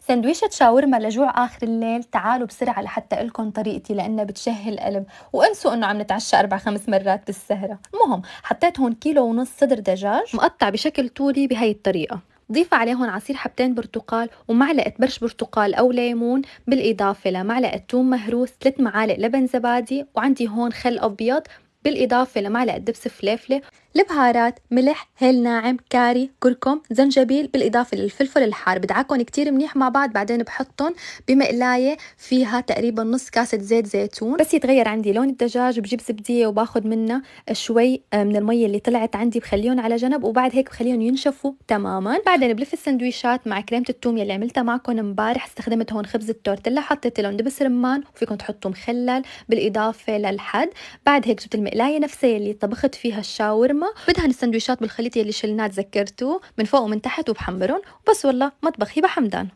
سندويشة شاورما لجوع آخر الليل، تعالوا بسرعة لحتى إلكم طريقتي لأنها بتشهي القلب. وانسوا إنه عم نتعشى 4 5 مرات بالسهرة. المهم حطيت هون 1.5 كيلو صدر دجاج مقطع بشكل طولي بهاي الطريقة. ضيف عليهم عصير حبتين برتقال ومعلقة برش برتقال أو ليمون، بالإضافة لمعلقة ثوم مهروس، 3 معالق لبن زبادي، وعندي هون خل أبيض، بالإضافة لمعلقة دبس فليفلة. البهارات ملح، هيل ناعم، كاري، كركم، زنجبيل، بالإضافة للفلفل الحار. بدعكهم كتير منيح مع بعض، بعدين بحطهم بمقلاية فيها تقريبا نص كاسة زيت زيتون. بس يتغير عندي لون الدجاج بجيب زبدية وباخد منها شوي من المية اللي طلعت عندي، بخليهم على جنب، وبعد هيك بخليهم ينشفوا تماما. بعدين بلف السندويشات مع كريمة الثوم يلي عملتها معكم امبارح. استخدمت هون خبز التورتيلا، حطيت لهم دبس رمان، وفيكم تحطوا مخلل بالإضافة للحد. بعد هيك جبت المقلاية نفسها اللي طبخت فيها الشاورما، بدهن السندويشات بالخليط اللي شلناه تذكرتوه من فوق ومن تحت، وبحمرهم وبس. والله مطبخ هبة حمدان.